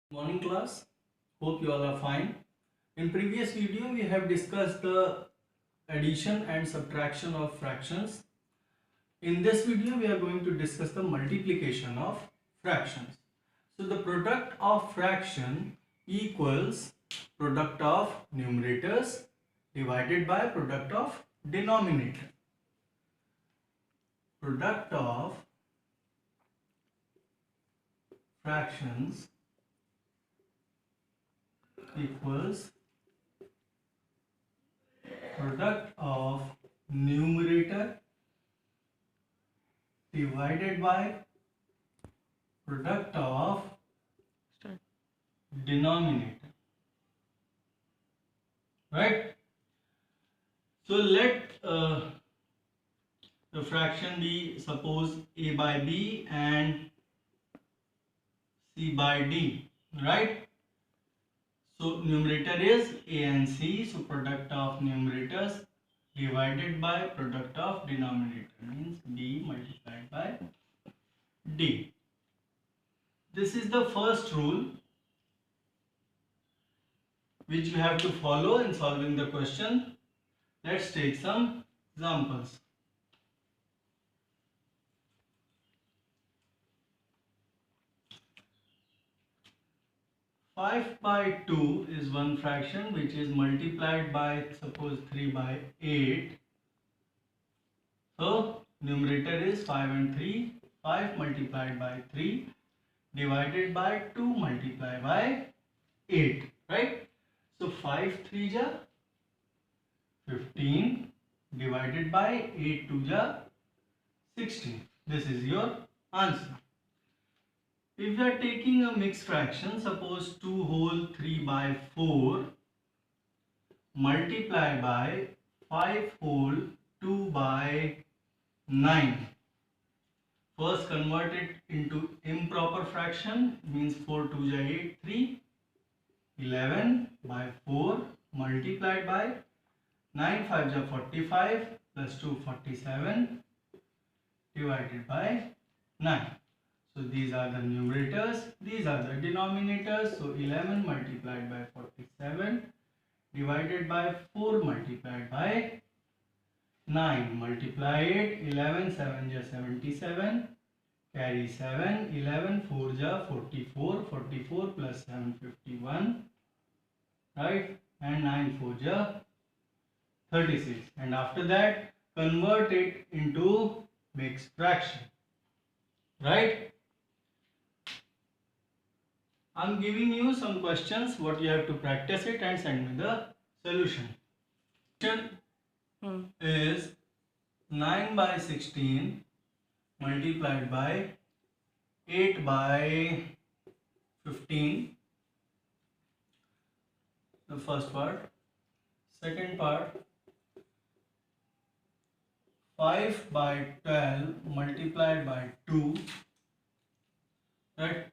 Morning class, hope you all are fine. In previous video we have discussed the addition and subtraction of fractions. In this video we are going to discuss the multiplication of fractions. So the product of fraction equals product of numerators divided by product of denominator. Product of fractions equals product of numerator divided by product of denominator, right? So let the fraction be, suppose, a by b and c by d, right? So numerator is a and c, so product of numerators divided by product of denominator means b multiplied by d. This is the first rule which you have to follow in solving the question. Let's take some examples. 5 by 2 is one fraction which is multiplied by, suppose, 3 by 8. So numerator is 5 and 3. 5 multiplied by 3 divided by 2 multiplied by 8, right? So 5 3 ja 15 divided by 8 2 ja 16. This is your answer. If we are taking a mixed fraction, suppose 2 whole 3 by 4 multiply by 5 whole 2 by 9. First convert it into improper fraction, means 4 2 ja 8, 3, 11 by 4 multiplied by 9 5 ja 45 plus 2 47 divided by 9. So these are the numerators, these are the denominators. So 11 multiplied by 47 divided by 4 multiplied by 9. Multiply it, 11 7 ja 77, carry 7, 11 4 ja 44, 44 plus 7 51, right, and 9 4 ja 36. And after that convert it into mixed fraction, right? I'm giving you some questions, what you have to practice it and send me the solution. Solution is 9 by 16 multiplied by 8 by 15, the first part. Second part, 5 by 12 multiplied by 2, right?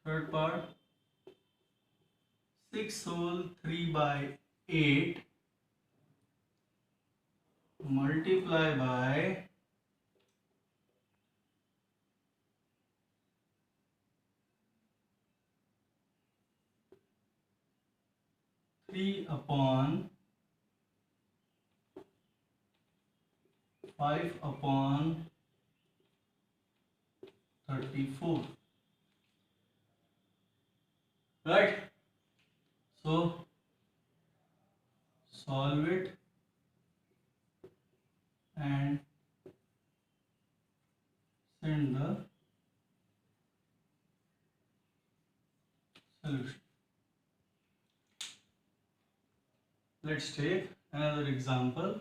Third part, 6 whole 3 by 8 multiply by 3 upon 5 upon 34, right? So solve it and send the solution. Let's take another example.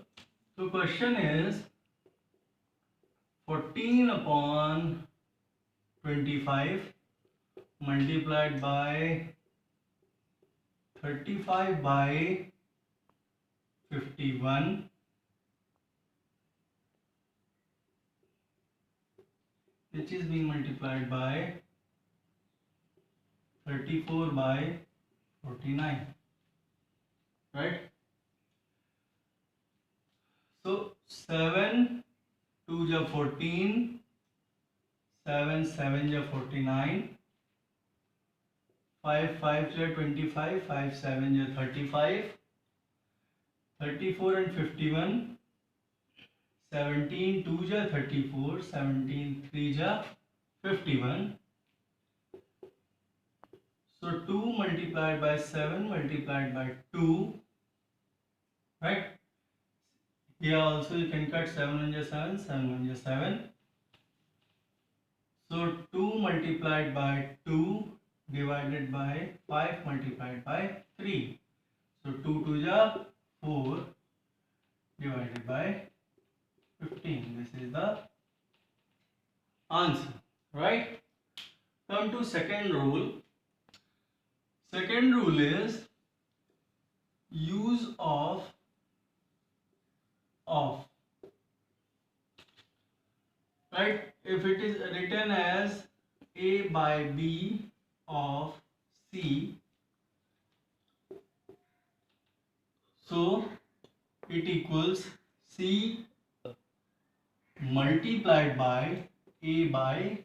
So question is 14 upon 25 multiplied by 35 by 51, which is being multiplied by 34 by 49, right? So 7 2 ja 14, 7 7 ja 49, 5 5 ja 25, 5 7 ja 35, 34 and 51, 17 2 ja 34, 17 3 ja 51. So 2 multiplied by 7 multiplied by 2, right? Here also you can cut 7 1 ja 7, 7 1 ja 7. So 2 multiplied by 2 divided by 5 multiplied by 3. So 2 2 ja 4 divided by 15. This is the answer, right? Come to second rule. Second rule is use of, right? If it is written as A by B of C, so it equals C multiplied by A by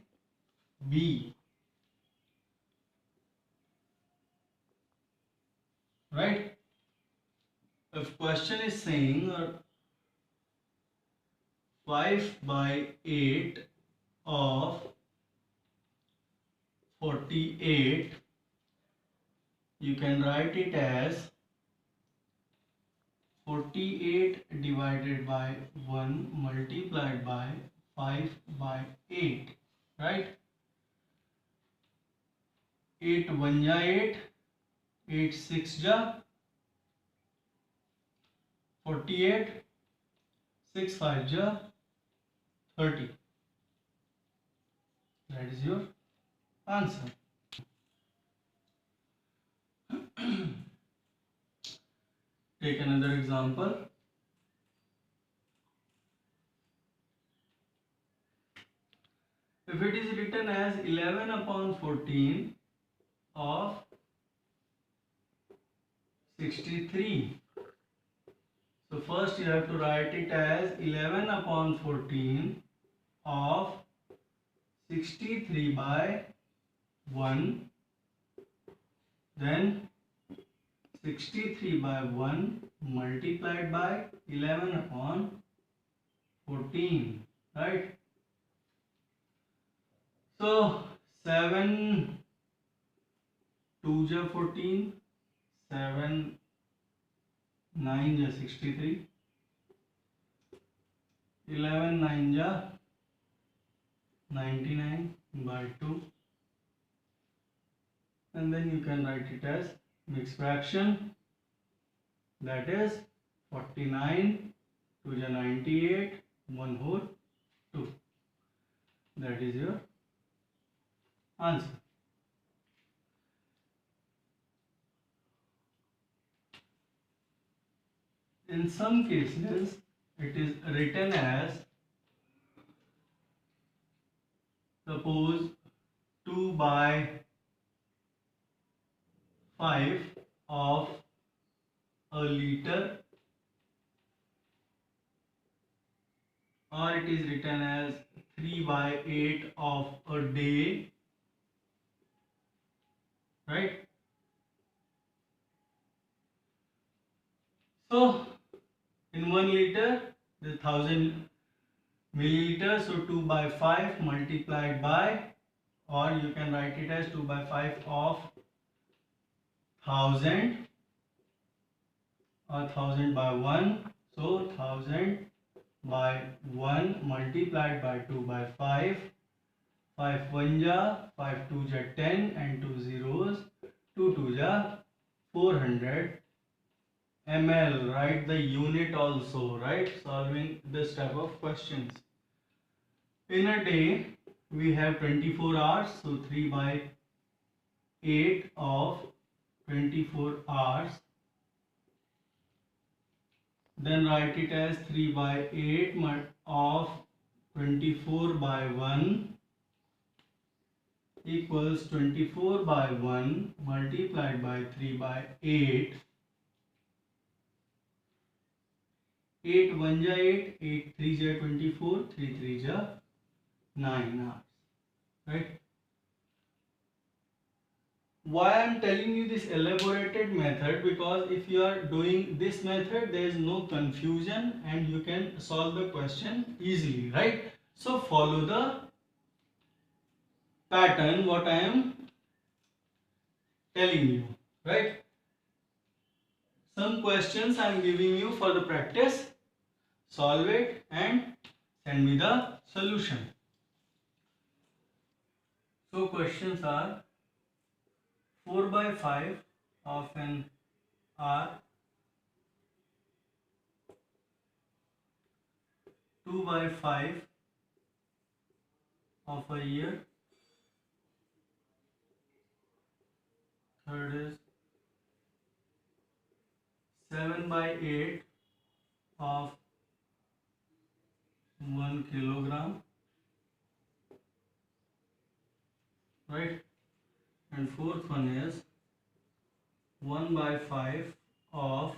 B, right? If question is saying 5 by 8 of 48, you can write it as 48 divided by 1 multiplied by 5 by 8, right? 8 1 ja 8, 8 6 ja 48, 6 5 ja 30. That is your answer. Take another example. If it is written as 11 upon 14 of 63, so first you have to write it as 11 upon 14 of 63 by 1, then 63 by 1 multiplied by 11 upon 14, right? So 7 2 ja 14, 7 9 ja 63, 11 9 ja 99 by 2, and then you can write it as mixed fraction, that is 49 2 ja 98, 1 whole 2. That is your answer. In some cases it is written as, suppose 2 by 5 of a liter, or it is written as 3 by 8 of a day, right? So in 1 liter the 1000 milliliters, so 2 by 5 multiplied by, or you can write it as 2 by 5 of 1000, or 1000 by 1, so 1000 by 1 multiplied by 2 by 5, 5 1 ja 5 2 ja 10 and 2 zeros, 2 2 ja 400 ml. Write the unit also, right? Solving this type of questions. In a day we have 24 hours, so 3 by 8 of 24 hours, then write it as 3 by 8 of 24 by 1 equals 24 by 1 multiplied by 3 by 8. 8 1 ja 8, 8 3 ja 24, 3 3 ja 9 hours, right? why I'm telling you this elaborated method, because if you are doing this method there is no confusion and you can solve the question easily, right? So follow the pattern what I am telling you, right? Some questions I am giving you for the practice, solve it and send me the solution. So questions are 4 by 5 of an hour, 2 by 5 of a year, third is 7 by 8 of 1 kilogram, right? And fourth one is 1 by 5 of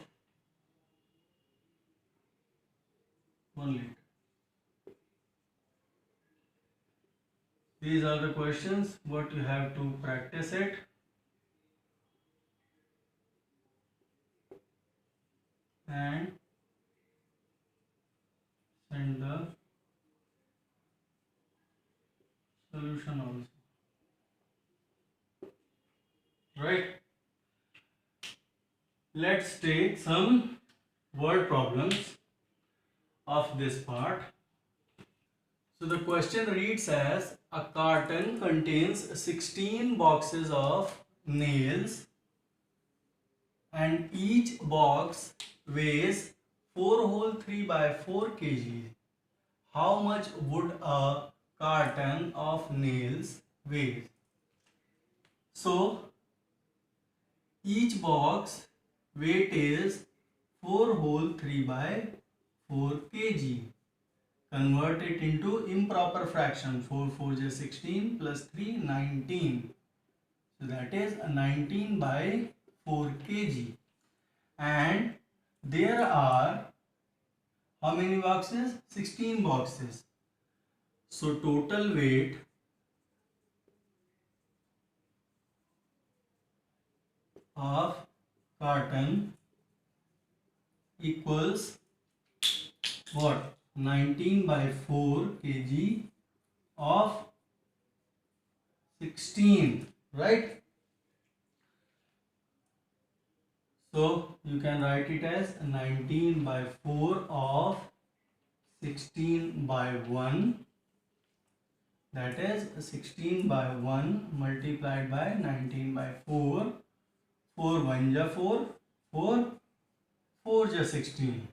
1 liter. These are the questions what you have to practice it. And send the solution also, right? Let's take some word problems of this part. So the question reads as a carton contains 16 boxes of nails and each box weighs 4 whole 3 by 4 kg. How much would a carton of nails weigh? So each box weight is 4 whole 3 by 4 kg. Convert it into improper fraction. 4 4 is 16 plus 3 19. So that is 19 by 4 kg. And there are how many boxes? 16 boxes. So total weight of carton equals what? 19 by 4 kg of 16, right? So you can write it as 19 by 4 of 16 by 1, that is 16 by 1 multiplied by 19 by 4. 4 1 ja 4, 4 4 ja 16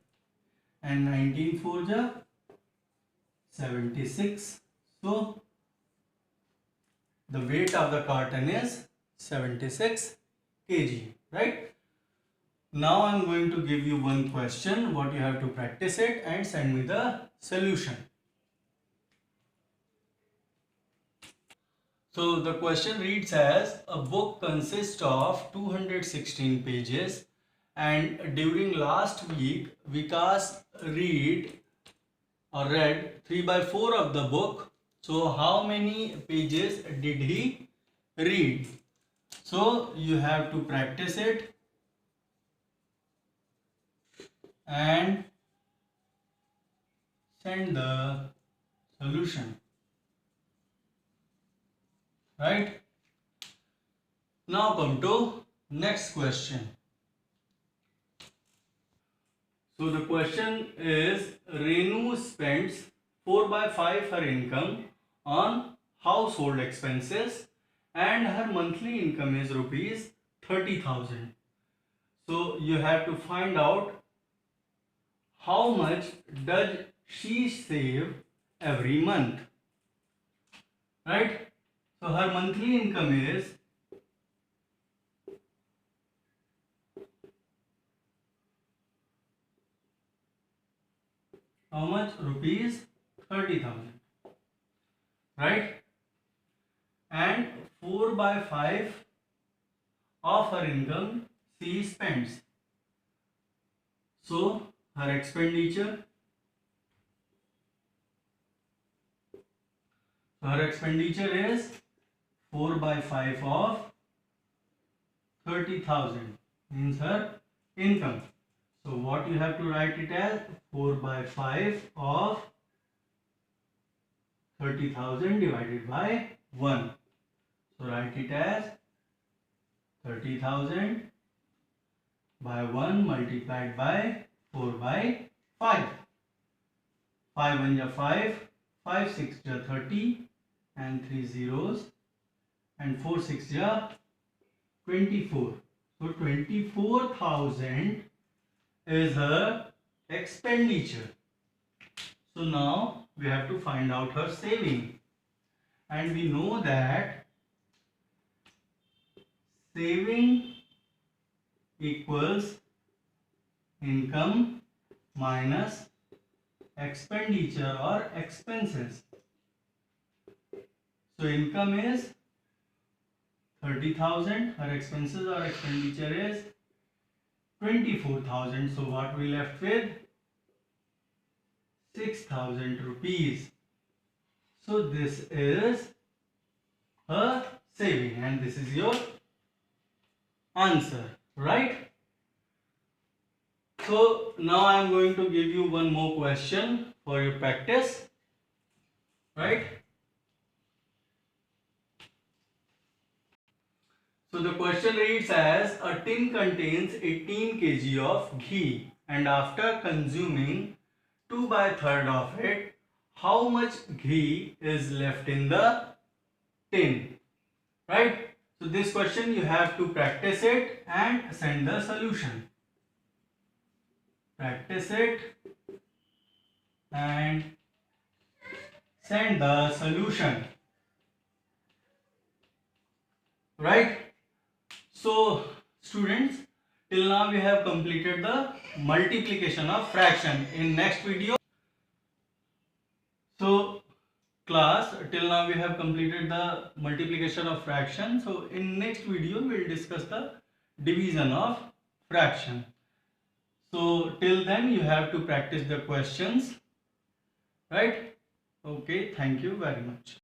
and 19 4 ja 76. So the weight of the carton is 76 kg, right? Now I am going to give you one question, what you have to practice it and send me the solution. So the question reads as a book consists of 216 pages and during last week Vikas read 3 by 4 of the book. So how many pages did he read? So you have to practice it and send the solution, right? Now come to next question. So the question is Renu spends 4 by 5 her income on household expenses and her monthly income is rupees 30,000. So you have to find out how much does she save every month, right? So her monthly income is how much? Rupees 30,000, right? And 4 by 5 of her income she spends. So her expenditure is 4 by 5 of 30,000 means her income. So what you have to write it as 4 by 5 of 30,000 divided by 1. So write it as 30,000 by 1 multiplied by 4 by 5. 5 1 ja 5, 5 6 ja 30 and 3 zeros and 4 6 ja 24. So 24,000 is her expenditure. So now we have to find out her saving, and we know that saving equals income minus expenditure or expenses. So income is 30,000, her expenses or expenditure is 24,000. So what we left with? 6,000 rupees. So this is her saving, and this is your answer, right? So now I am going to give you one more question for your practice, right? So the question reads as, a tin contains 18 kg of ghee, and after consuming 2 by 3rd of it, how much ghee is left in the tin, right? So this question you have to practice it and send the solution. Practice it and send the solution, right? So students, till now we have completed the multiplication of fraction. In next video, so class, till now we have completed the multiplication of fraction. So in next video we will discuss the division of fraction. So till then you have to practice the questions, right? Okay, thank you very much.